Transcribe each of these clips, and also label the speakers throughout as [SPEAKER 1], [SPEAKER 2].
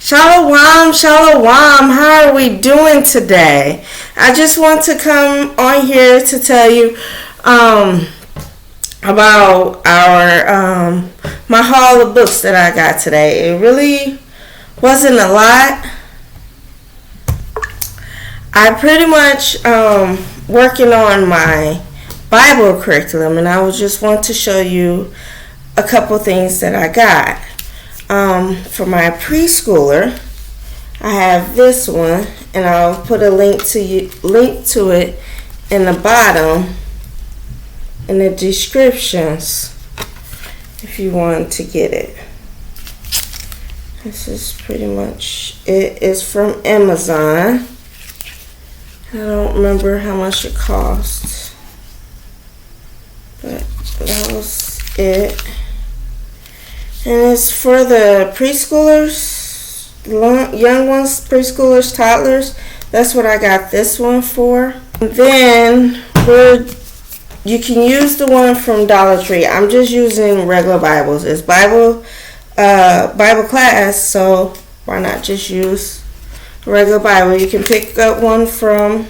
[SPEAKER 1] Shalom, shalom. How are we doing today? I just want to come on here to tell you about our my haul of books that I got today. It really wasn't a lot. I pretty much working on my Bible curriculum, and I would just want to show you a couple things that I got. For my preschooler, I have this one, and I'll put a link to it in the bottom in the descriptions if you want to get it. This is pretty much it. Is from Amazon. I don't remember how much it cost, but that was it. And it's for the preschoolers, young ones, preschoolers, toddlers. That's what I got this one for. And then you can use the one from Dollar Tree. I'm just using regular Bibles. It's Bible class, so why not just use a regular Bible? You can pick up one from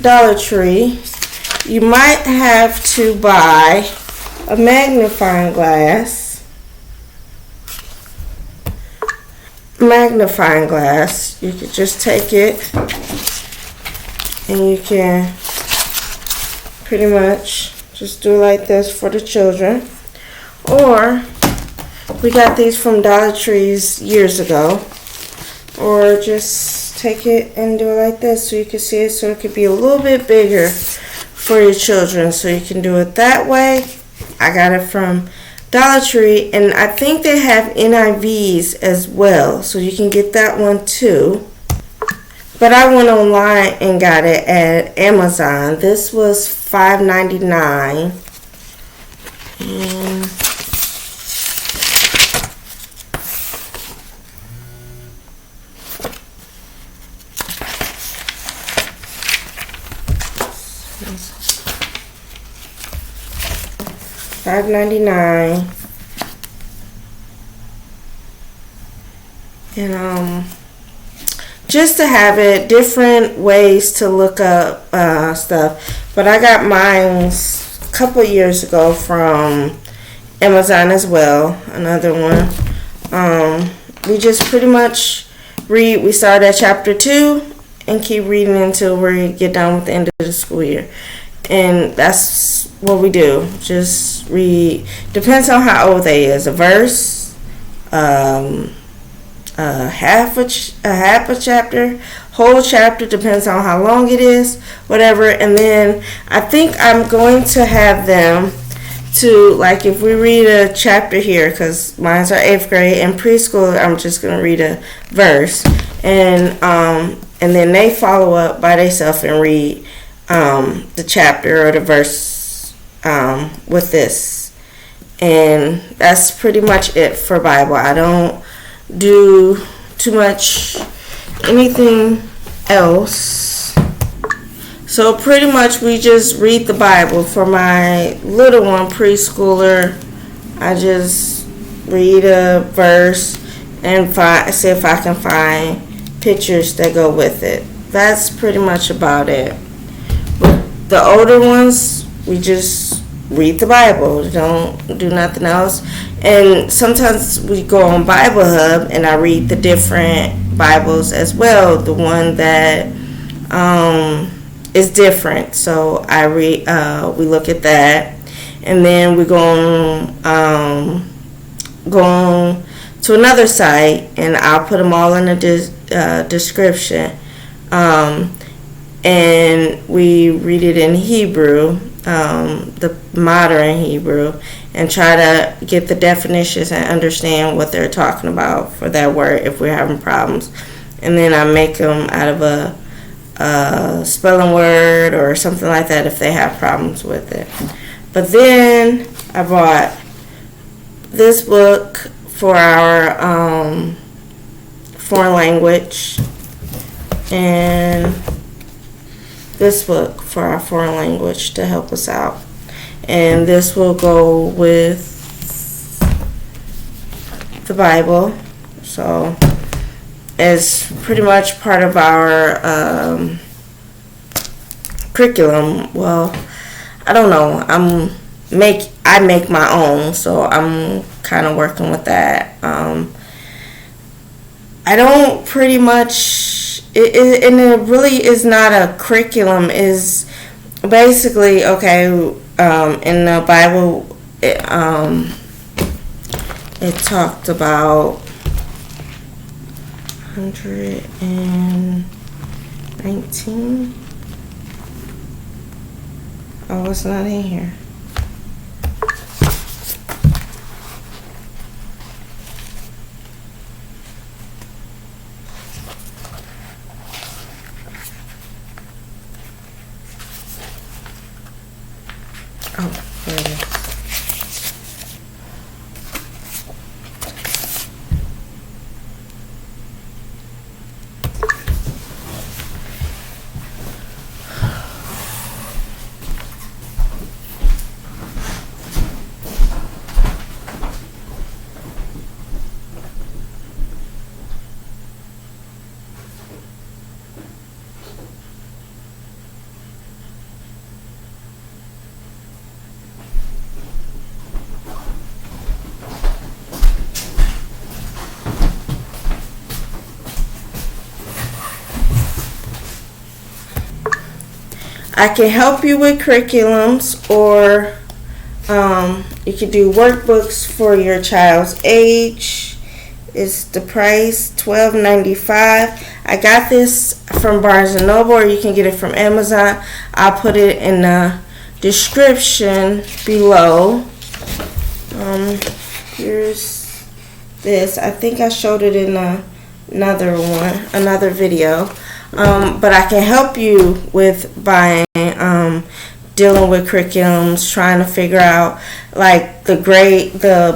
[SPEAKER 1] Dollar Tree. You might have to buy a magnifying glass. You could just take it and you can pretty much just do like this for the children. Or we got these from Dollar Trees years ago. Or just take it and do it like this so you can see it, so it could be a little bit bigger for your children, so you can do it that way. I got it from Dollar Tree, and I think they have NIVs as well, so you can get that one too. But I went online and got it at Amazon. This was $5.99. And $5.99. And just to have it, different ways to look up stuff. But I got mine a couple years ago from Amazon as well. Another one. We just pretty much read. We start at chapter 2 and keep reading until we get done with the end of the school year. And that's what we do. Just read. Depends on how old they is. A verse, half a chapter, whole chapter. Depends on how long it is. Whatever. And then I think I'm going to have them to, like, if we read a chapter here, because mine's are 8th grade, and preschool, I'm just gonna read a verse, and then they follow up by themselves and read the chapter or the verse with this. And that's pretty much it for Bible. I don't do too much anything else. So pretty much we just read the Bible. For my little one, preschooler, I just read a verse and see if I can find pictures that go with it. That's pretty much about it. The older ones, we just read the Bible. Don't do nothing else. And sometimes we go on Bible Hub and I read the different Bibles as well. The one that is different. So I read. We look at that, and then we go on to another site, and I'll put them all in the description. And we read it in Hebrew, the modern Hebrew, and try to get the definitions and understand what they're talking about for that word if we're having problems. And then I make them out of a spelling word or something like that if they have problems with it. But then I bought this book for our foreign language, and this book for our foreign language to help us out. And this will go with the Bible. So as pretty much part of our curriculum. Well, I don't know. I make my own, so I'm kind of working with that. I don't pretty much, and it really is not a curriculum. Is basically okay. In the Bible, it talked about 119. Oh, it's not in here. Oh, there it is. I can help you with curriculums, or you can do workbooks for your child's age. Is the price $12.95. I got this from Barnes and Noble, or you can get it from Amazon. I'll put it in the description below. Here's this. I think I showed it in another video. But I can help you with buying, dealing with curriculums, trying to figure out like the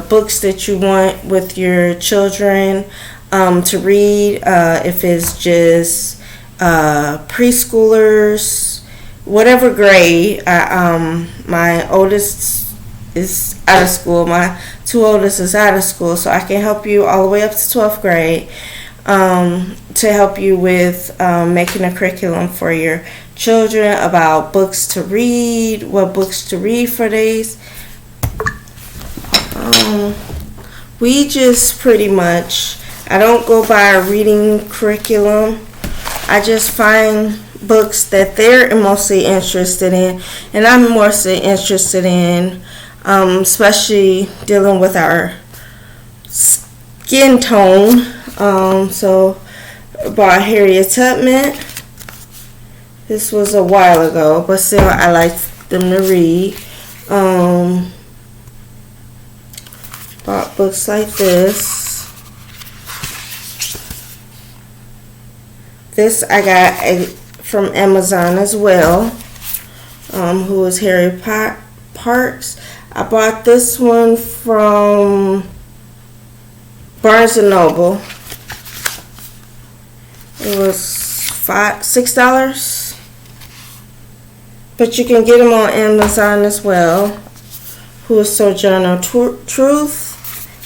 [SPEAKER 1] books that you want with your children to read. If it's just preschoolers, whatever grade. My oldest is out of school. My two oldest is out of school, so I can help you all the way up to 12th grade. To help you with making a curriculum for your children about books to read, what books to read for days. We just pretty much, I don't go by a reading curriculum. I just find books that they're mostly interested in, and I'm mostly interested in, especially dealing with our skin tone. So bought Harriet Tubman. This was a while ago, but still I like them to read. Bought books like this. This I got from Amazon as well. Who is Harry Parks. I bought this one from Barnes and Noble. It was $6, but you can get them on Amazon as well. Who is Sojourner Truth?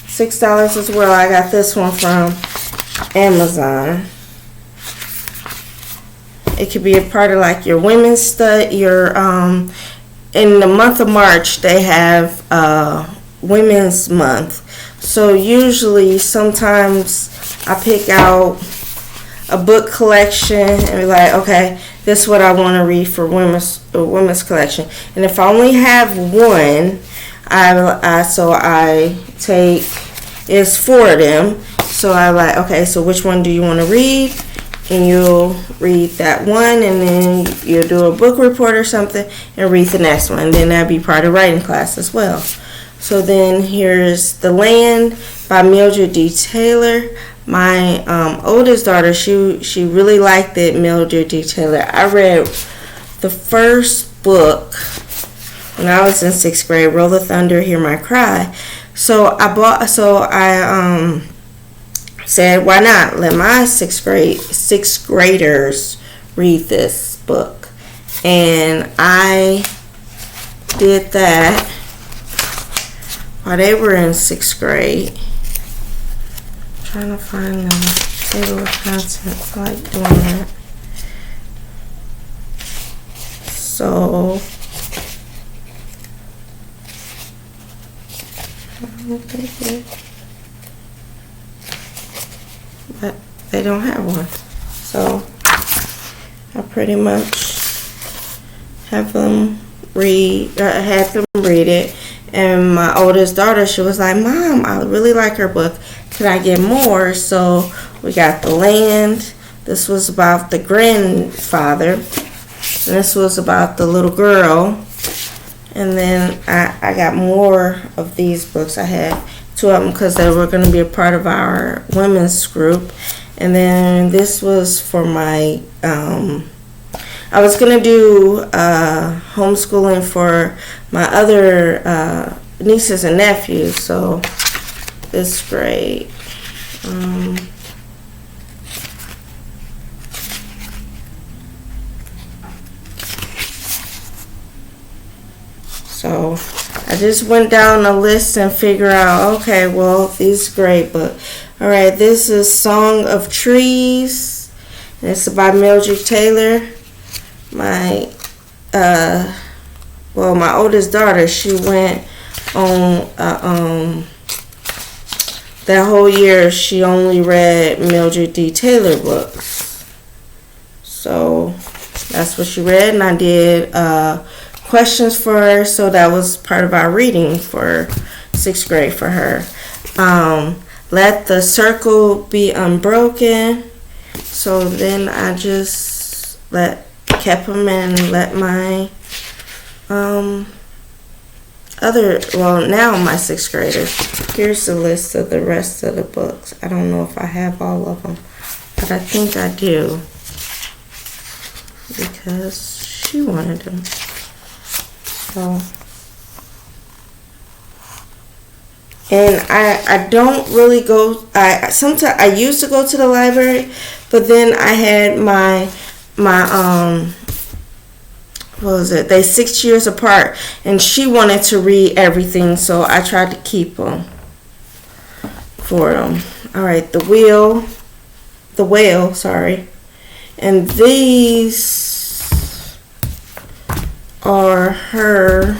[SPEAKER 1] $6 as well. I got this one from Amazon. It could be a part of like your women's study. In the month of March they have Women's Month. So usually, sometimes I pick out a book collection and be like, okay, this is what I want to read for women's collection. And if I only have one, I take, it's 4 of them. So I like, okay, so which one do you want to read? And you'll read that one, and then you'll do a book report or something and read the next one. And then that'll be part of writing class as well. So then here's The Land by Mildred D. Taylor. My oldest daughter, she really liked it, Mildred D. Taylor. I read the first book when I was in 6th grade, Roll the Thunder, Hear My Cry. So I said, why not let my sixth graders read this book? And I did that while they were in 6th grade. I'm trying to find them. Table of contents. I like doing that. So but they don't have one. So I pretty much have them had them read it. And my oldest daughter, she was like, Mom, I really like her book. Can I get more? So we got The Land. This was about the grandfather. And this was about the little girl. And then I got more of these books. I had 2 of them because they were going to be a part of our women's group. And then this was for my, I was going to do homeschooling for my other nieces and nephews. So it's great. So I just went down the list and figure out, okay, well, these are great, but all right, this is Song of Trees. And it's by Mildred Taylor. My my oldest daughter, she went on that whole year she only read Mildred D. Taylor books. So that's what she read, and I did questions for her, so that was part of our reading for 6th grade for her. Let the Circle Be Unbroken. So then I just kept them and let my now my 6th graders. Here's the list of the rest of the books. I don't know if I have all of them, but I think I do because she wanted them. So, and I don't really go. Sometimes I used to go to the library, but then I had my what was it? They 6 years apart, and she wanted to read everything, so I tried to keep them for them. All right, the whale, sorry, and these are her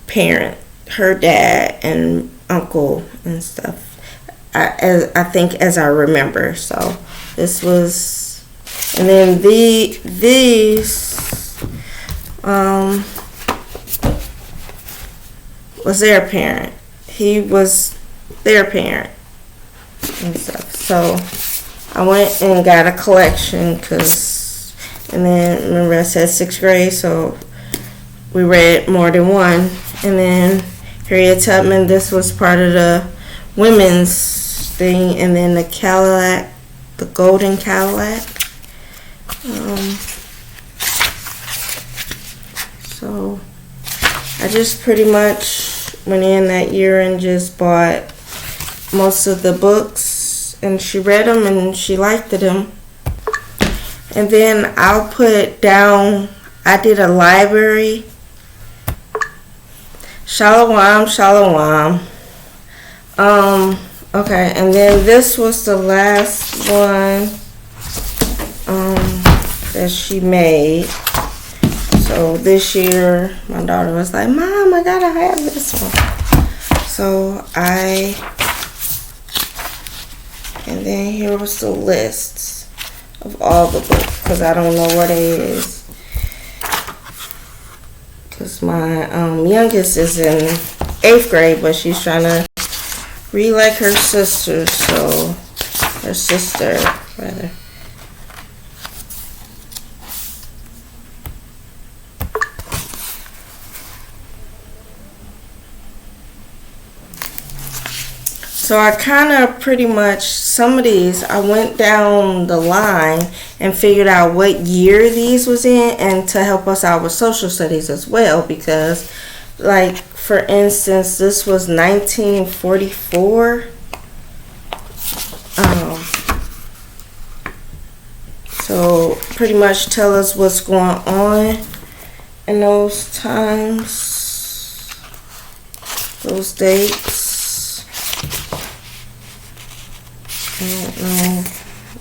[SPEAKER 1] parent, her dad and uncle and stuff. I think as I remember. So this was, and then these was their parent. He was their parent and stuff. So I went and got a collection and then remember I said 6th grade, so we read more than one. And then Harriet Tubman, this was part of the women's thing, and then the Cadillac, the Golden Cadillac. So I just pretty much went in that year and just bought most of the books, and she read them and she liked them. And then I'll put down, I did a library. Shalom, shalom. Okay, and then this was the last one that she made. So this year, my daughter was like, Mom, I gotta have this one. So and then here was the list of all the books, because I don't know what it is. Because my youngest is in 8th grade, but she's trying to read like her sister, rather. So I kind of pretty much, some of these, I went down the line and figured out what year these was in, and to help us out with social studies as well, because like, for instance, this was 1944. So pretty much tell us what's going on in those times, those dates. I don't know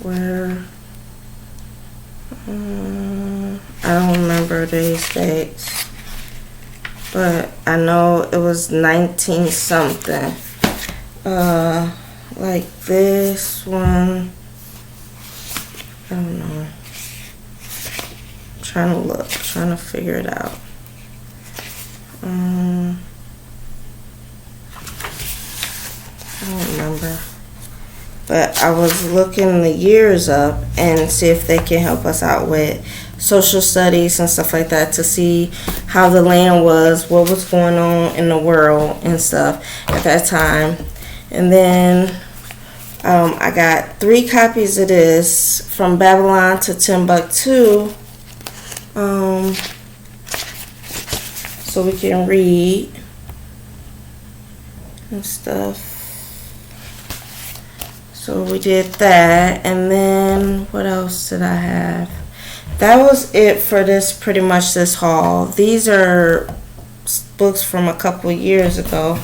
[SPEAKER 1] where. I don't remember these dates, but I know it was 19 something. Like this one, I don't know. I'm trying to look, trying to figure it out. I don't remember. But I was looking the years up and see if they can help us out with social studies and stuff like that to see how the land was, what was going on in the world and stuff at that time. And then I got 3 copies of this, From Babylon to Timbuktu, so we can read and stuff. So we did that, and then what else did I have? That was it for this, pretty much this haul. These are books from a couple years ago,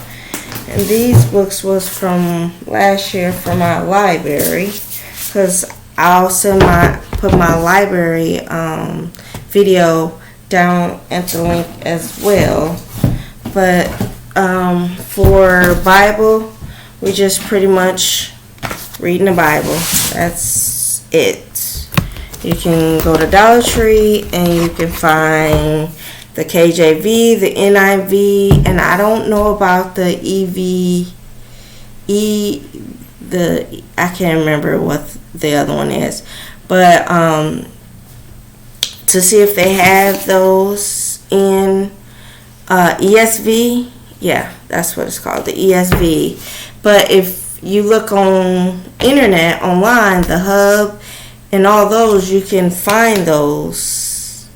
[SPEAKER 1] and these books was from last year from my library, because I'll put my library video down at the link as well. But for Bible, we just pretty much reading the Bible. That's it. You can go to Dollar Tree and you can find the KJV, the NIV, and I don't know about the I can't remember what the other one is, but to see if they have those in ESV. Yeah, that's what it's called, the ESV. But if you look on internet, online, the Hub, and all those, you can find those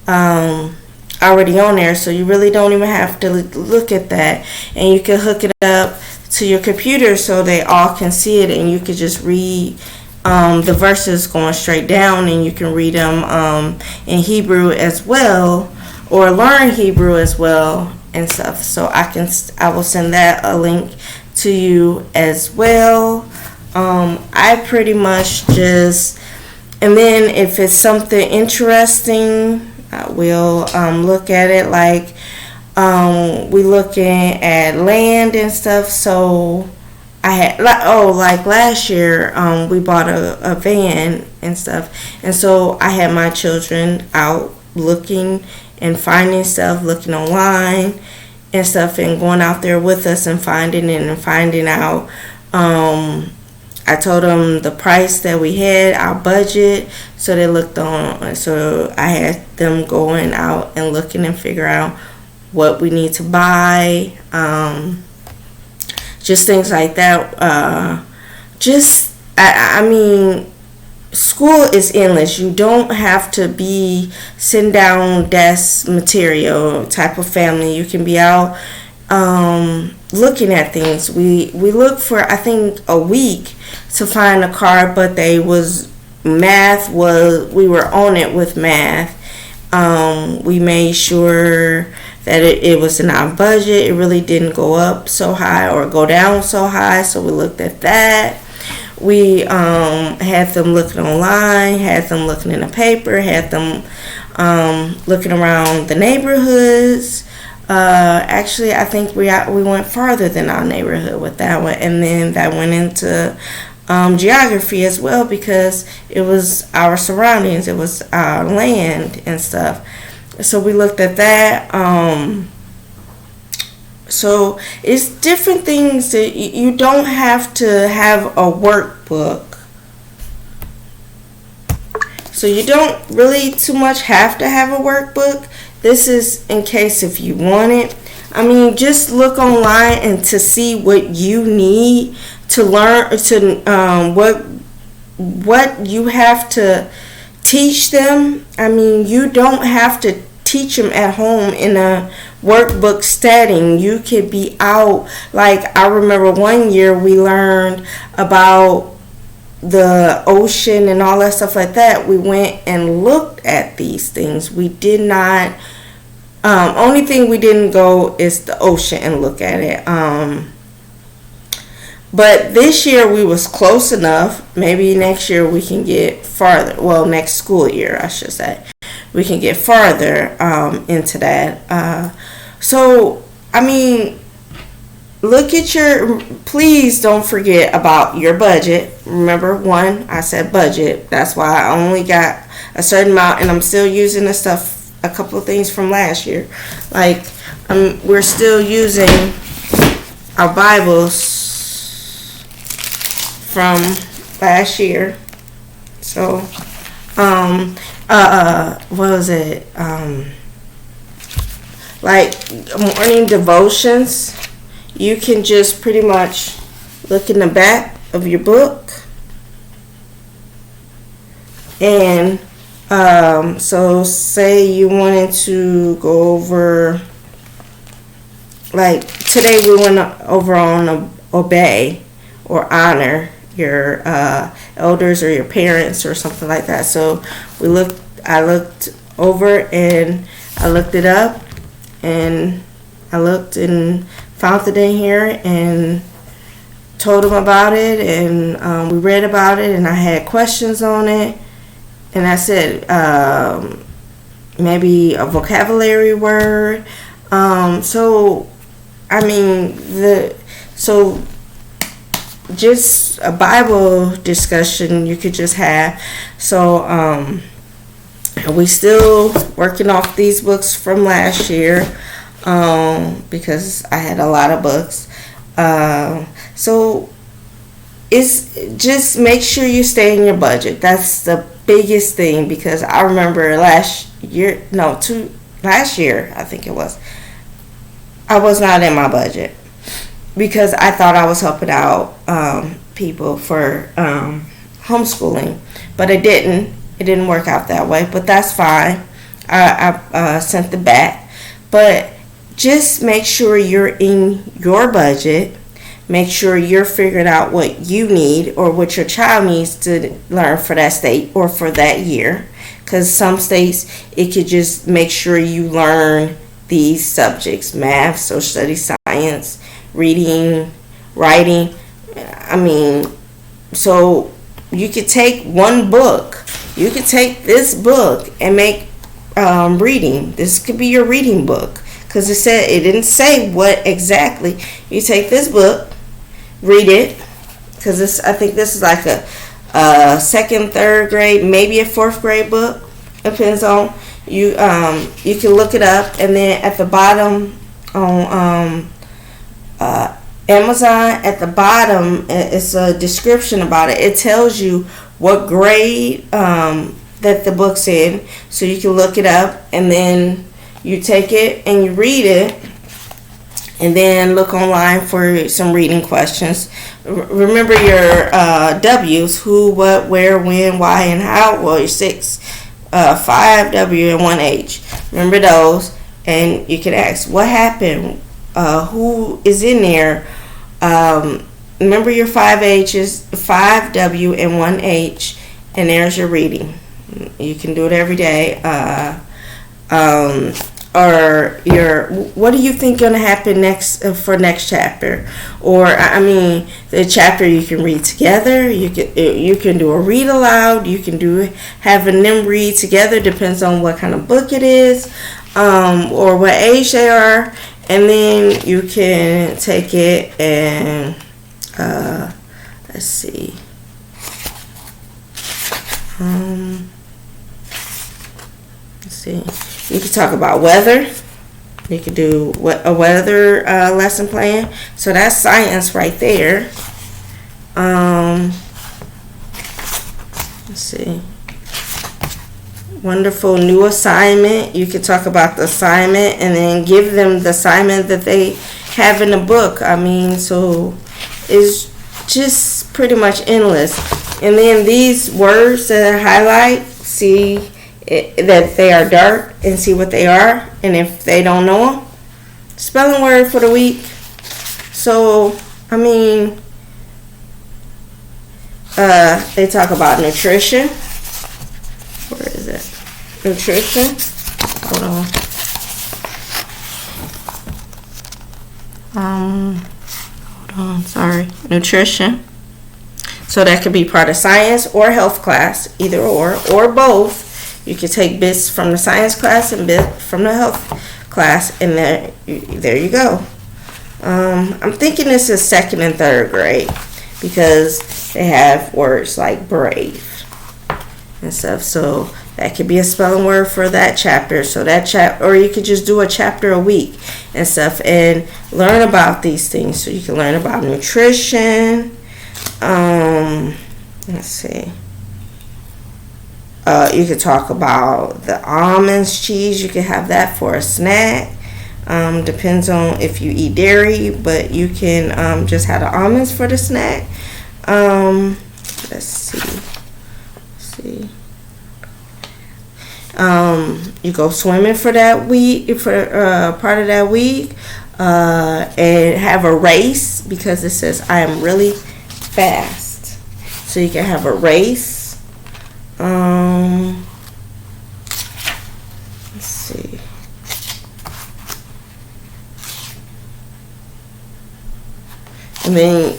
[SPEAKER 1] already on there, so you really don't even have to look at that, and you can hook it up to your computer so they all can see it, and you can just read the verses going straight down, and you can read them in Hebrew as well, or learn Hebrew as well and stuff. So I will send that a link to you as well. I pretty much just, and then if it's something interesting, I will look at it. Like we looking at land and stuff. So I had like last year we bought a van and stuff, and so I had my children out looking and finding stuff, looking online and stuff, and going out there with us and finding it and finding out. I told them the price that we had, our budget, so they looked on. So I had them going out and looking and figure out what we need to buy, just things like that. I mean, school is endless. You don't have to be sitting down desk material type of family. You can be out looking at things. We looked for, I think, a week to find a car, but we were on it with math. We made sure that it was in our budget. It really didn't go up so high or go down so high, so we looked at that. We had them looking online, had them looking in the paper, had them looking around the neighborhoods. Actually, I think we went farther than our neighborhood with that one, and then that went into geography as well, because it was our surroundings, it was our land and stuff. So we looked at that. So it's different things that you don't have to have a workbook. So you don't really too much have to have a workbook. This is in case if you want it. I mean, just look online and to see what you need to learn, to what you have to teach them. I mean, you don't have to teach them at home in a workbook setting. You could be out. Like, I remember one year we learned about the ocean and all that stuff like that. We went and looked at these things. We did not, only thing we didn't go is the ocean and look at it. But this year we was close enough. Maybe next year we can get farther. Well, next school year, I should say, we can get farther into that. So, I mean, look at your. Please don't forget about your budget. Remember, I said budget. That's why I only got a certain amount, and I'm still using the stuff. A couple of things from last year, like we're still using our Bibles from last year. So, what was it? Like morning devotions, you can just pretty much look in the back of your book, and so say you wanted to go over, like today we went over on obey or honor your elders or your parents or something like that. So I looked over and I looked it up, and I looked and found it in here and told them about it, and we read about it, and I had questions on it, and I said maybe a vocabulary word. So I mean so just a Bible discussion you could just have. So we still working off these books from last year because I had a lot of books. So it's just make sure you stay in your budget. That's the biggest thing, because I remember last year I think it was, I was not in my budget because I thought I was helping out people for homeschooling, but it didn't work out that way, but that's fine. I sent it back, but just make sure you're in your budget. Make sure you're figuring out what you need or what your child needs to learn for that state or for that year, because some states it could just make sure you learn these subjects: math, social studies, science, reading, writing. I mean, so you could take one book. You could take this book and make reading. This could be your reading book, because it didn't say what exactly. You take this book, read it, because I think this is like a second, third grade, maybe a fourth grade book. Depends on you. You can look it up, and then at the bottom on Amazon, at the bottom, it's a description about it. It tells you what grade that the book's in, so you can look it up, and then you take it and you read it, and then look online for some reading questions. Remember your W's: who, what, where, when, why, and how. Well, your 5 W and 1 H. Remember those, and you can ask what happened, who is in there. Remember your 5 H's, 5 W and 1 H, and there's your reading. You can do it every day. Or your, what do you think gonna happen next for next chapter? Or I mean, the chapter you can read together. You can do a read aloud. You can do having them read together. Depends on what kind of book it is, or what age they are. And then you can take it and let's see. Let's see. You can talk about weather. You can do a weather lesson plan. So that's science right there. Let's see. Wonderful new assignment. You can talk about the assignment and then give them the assignment that they have in the book. I mean, so it's just pretty much endless. And then these words that I highlight, see that they are dark and see what they are. And if they don't know them, spelling word for the week. So, I mean, they talk about nutrition. Where is it? Nutrition. Hold on. nutrition. So that could be part of science or health class, either or both. You could take bits from the science class and bits from the health class, and there you go. I'm thinking this is 2nd and 3rd grade because they have words like brave and stuff. So that could be a spelling word for that chapter. So or you could just do a chapter a week and stuff and learn about these things. So you can learn about nutrition. Let's see. You could talk about the almonds, cheese. You could have that for a snack. Depends on if you eat dairy, but you can just have the almonds for the snack. Let's see. You go swimming for that week, for part of that week, and have a race because it says I am really fast. So you can have a race. Let's see. And then,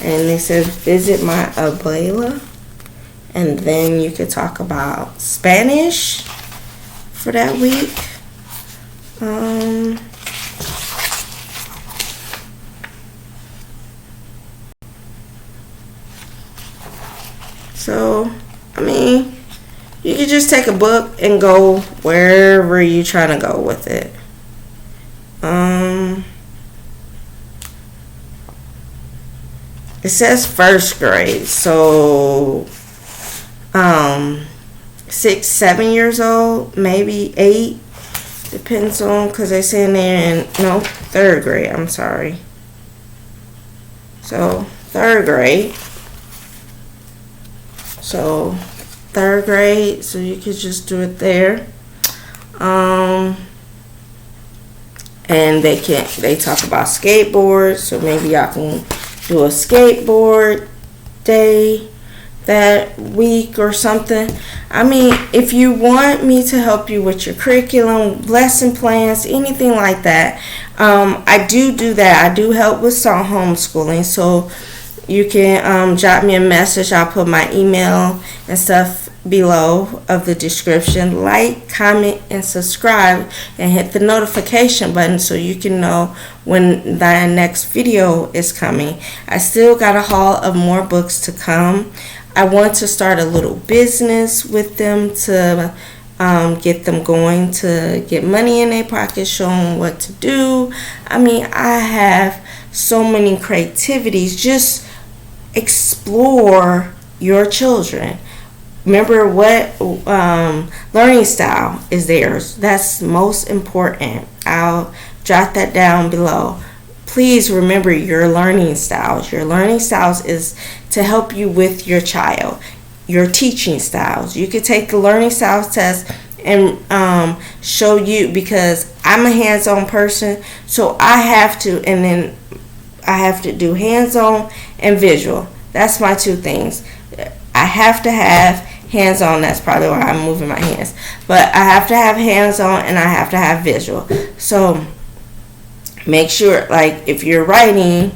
[SPEAKER 1] and they said visit my abuela. And then you could talk about Spanish for that week. So, I mean, you could just take a book and go wherever you're trying to go with it. It says 1st grade, so 6, 7 years old, maybe 8, depends on, because they're saying they're in 3rd grade. I'm sorry. So 3rd grade. So 3rd grade. So you could just do it there. And they talk about skateboards. So maybe y'all can do a skateboard day that week or something. I mean, if you want me to help you with your curriculum, lesson plans, anything like that, I do that. I do help with some homeschooling. So you can jot me a message. I'll put my email and stuff below of the description. Like, comment, and subscribe, and hit the notification button so you can know when the next video is coming. I still got a haul of more books to come. I want to start a little business with them to get them going, to get money in their pocket, show them what to do. I mean, I have so many creativities. Just explore your children. Remember what learning style is theirs. That's most important. I'll jot that down below. Please remember your learning styles. Your learning styles is to help you with your child. Your teaching styles. You could take the learning styles test and show you, because I'm a hands-on person, so I have to do hands-on and visual. That's my 2 things. I have to have hands-on. That's probably why I'm moving my hands. But I have to have hands-on and I have to have visual. So make sure, like, if you're writing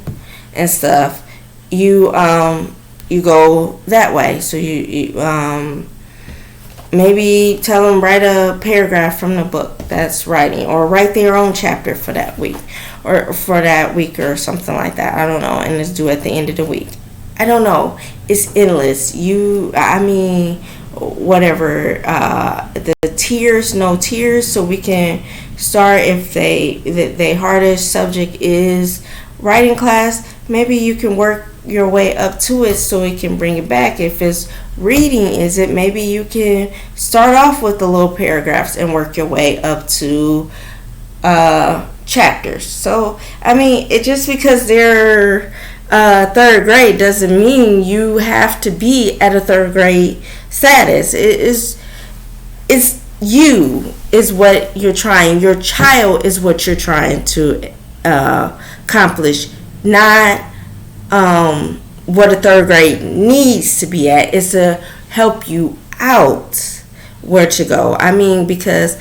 [SPEAKER 1] and stuff, you go that way. So you maybe tell them write a paragraph from the book that's writing, or write their own chapter for that week, or something like that. I don't know, and it's due at the end of the week. I don't know. It's endless. Whatever. The tiers, no tiers, so we can start. If the hardest subject is writing class, maybe you can work your way up to it so it can bring it back. If it's reading, maybe you can start off with the little paragraphs and work your way up to chapters. So, I mean, it just because they're 3rd grade doesn't mean you have to be at a 3rd grade status. It's you is what you're trying. Your child is what you're trying to accomplish, not what a 3rd grade needs to be at. Is to help you out where to go. I mean, because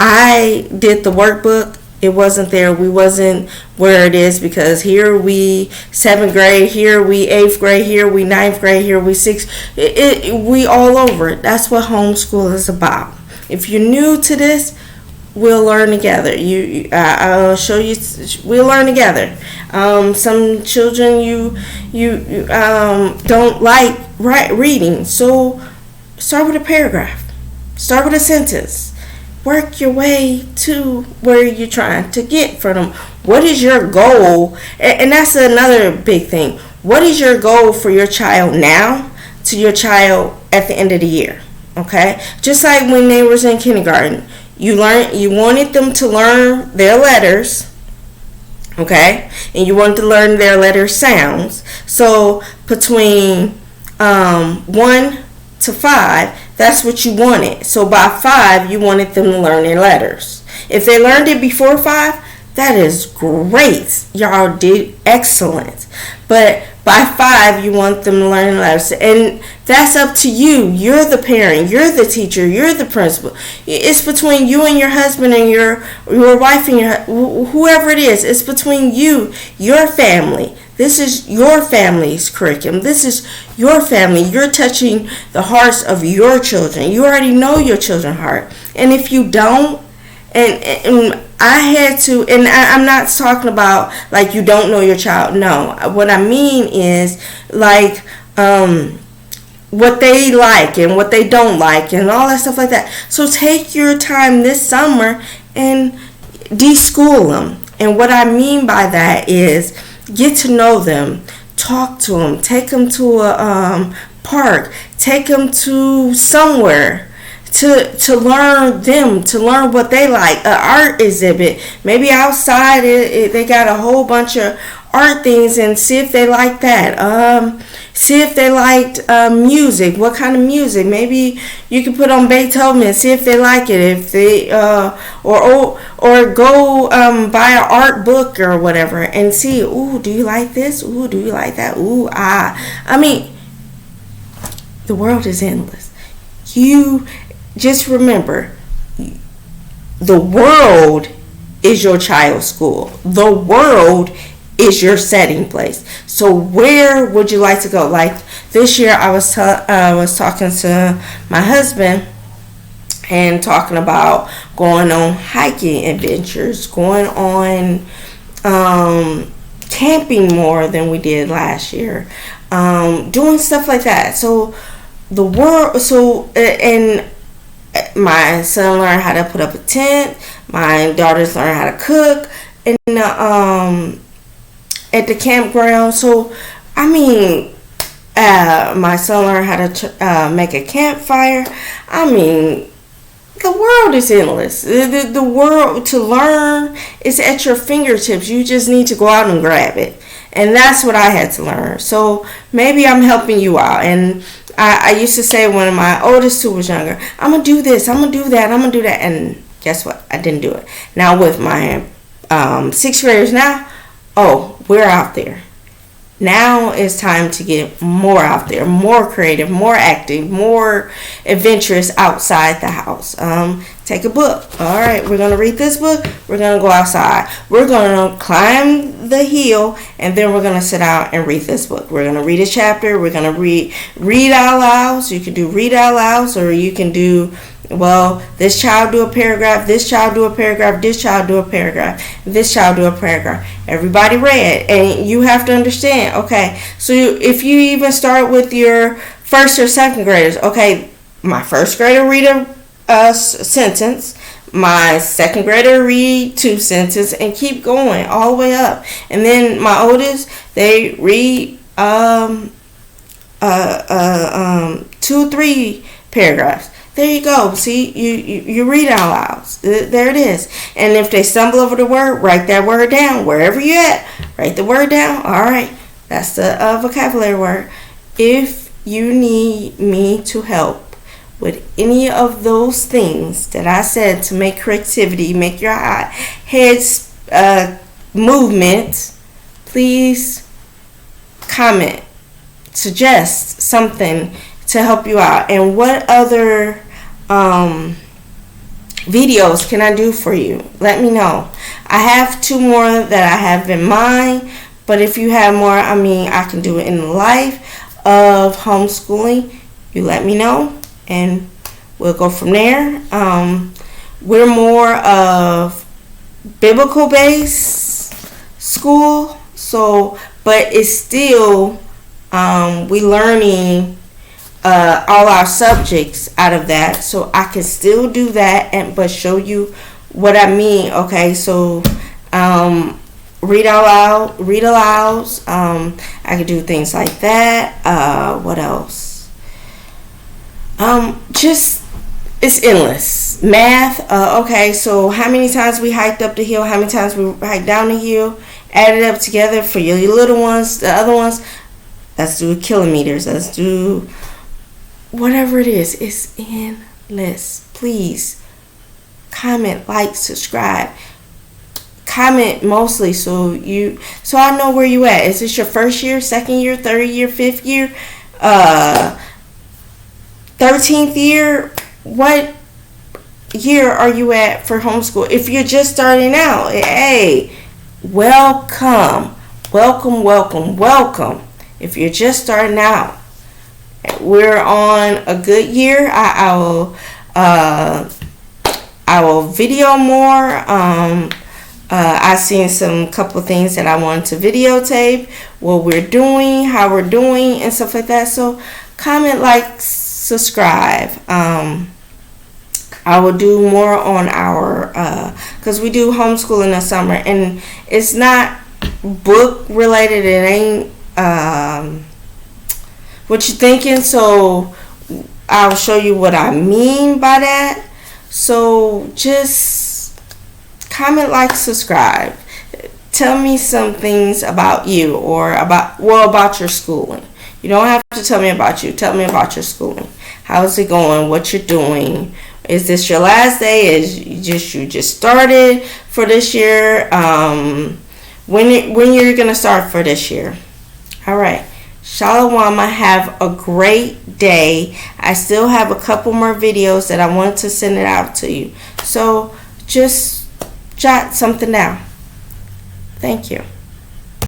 [SPEAKER 1] I did the workbook It wasn't there. We wasn't where it is because here we 7th grade, here we 8th grade, here we 9th grade, here we 6th. We all over it. That's what homeschool is about. If you're new to this, we'll learn together. I'll show you. We'll learn together. Some children you don't like reading, so start with a paragraph. Start with a sentence. Work your way to where you're trying to get from them. What is your goal? And that's another big thing. What is your goal for your child now to your child at the end of the year? Okay? Just like when they was in kindergarten, you wanted them to learn their letters, okay? And you wanted to learn their letter sounds. So between 1 to 5, that's what you wanted. So by 5, you wanted them to learn their letters. If they learned it before 5, that is great. Y'all did excellent. But by 5, you want them to learn letters. And that's up to you. You're the parent. You're the teacher. You're the principal. It's between you and your husband and your wife and whoever it is. It's between you, your family. This is your family's curriculum. This is your family. You're touching the hearts of your children. You already know your children's heart. And if you don't, and I had to, and I'm not talking about like you don't know your child. No, what I mean is like what they like and what they don't like and all that stuff like that. So take your time this summer and de-school them. And what I mean by that is get to know them, talk to them, take them to a park, take them to somewhere to learn them, to learn what they like. An art exhibit, maybe outside they got a whole bunch of art things, and see if they like that. See if they liked music. What kind of music? Maybe you can put on Beethoven and see if they like it. If they or go buy an art book or whatever and see. Ooh, do you like this? Ooh, do you like that? Ooh, ah. I mean, the world is endless. You just remember, the world is your child's school. The world is your setting place. So where would you like to go? Like this year, I was talking to my husband and talking about going on hiking adventures, going on camping more than we did last year, doing stuff like that. So the world. And my son learned how to put up a tent. My daughters learned how to cook at the campground. So, I mean, my son learned how to make a campfire. I mean, the world is endless. The world to learn is at your fingertips. You just need to go out and grab it. And that's what I had to learn. So maybe I'm helping you out. And I used to say when my oldest two was younger, I'm going to do this, I'm going to do that, I'm going to do that. And guess what? I didn't do it. Now with my 6th graders now, we're out there. Now it's time to get more out there, more creative, more active, more adventurous outside the house. Take a book. All right, we're going to read this book. We're going to go outside. We're going to climb the hill, and then we're going to sit down and read this book. We're going to read a chapter. We're going to read out loud. So you can do read out loud, or you can do, well, this child do a paragraph, this child do a paragraph, this child do a paragraph, this child do a paragraph. Everybody read, and you have to understand, okay, so if you even start with your 1st or 2nd graders, okay, my 1st grader read a sentence, my 2nd grader read 2 sentences, and keep going all the way up. And then my oldest, they read 2 3 paragraphs. There you go. See, you read out loud. There it is. And if they stumble over the word, write that word down. Wherever you at, write the word down. All right. That's the vocabulary word. If you need me to help with any of those things that I said to make creativity, make your heads movement, please comment, suggest something to help you out. And what other videos can I do for you? Let me know. I have 2 more that I have in mind, but if you have more, I can do it in the life of homeschooling. You let me know, and we'll go from there. We're more of biblical based school, so but it's still we learning all our subjects out of that, so I can still do that but show you what I mean. Okay, so read alouds. I can do things like that. What else? Just it's endless. Math. Okay, so how many times we hiked up the hill? How many times we hiked down the hill? Add it up together for your little ones. The other ones, let's do kilometers. Let's do whatever it is. It's endless. Please comment, like, subscribe. Comment mostly so I know where you at. Is this your first year, second year, third year, fifth year, 13th year? What year are you at for homeschool? If you're just starting out, hey, welcome. If you're just starting out, we're on a good year. I will video more. I seen some couple things that I wanted to videotape, what we're doing, how we're doing, and stuff like that. So comment, like, subscribe. I will do more on our because we do homeschool in the summer, and it's not book related. It ain't what you're thinking. So I'll show you what I mean by that. So just comment, like, subscribe. Tell me some things about you or about your schooling. You don't have to tell me about you. Tell me about your schooling. How's it going? What you're doing? Is this your last day? You just started for this year? When you're gonna start for this year? All right. Shalom. Have a great day. I still have a couple more videos that I want to send it out to you. So just jot something down. Thank you.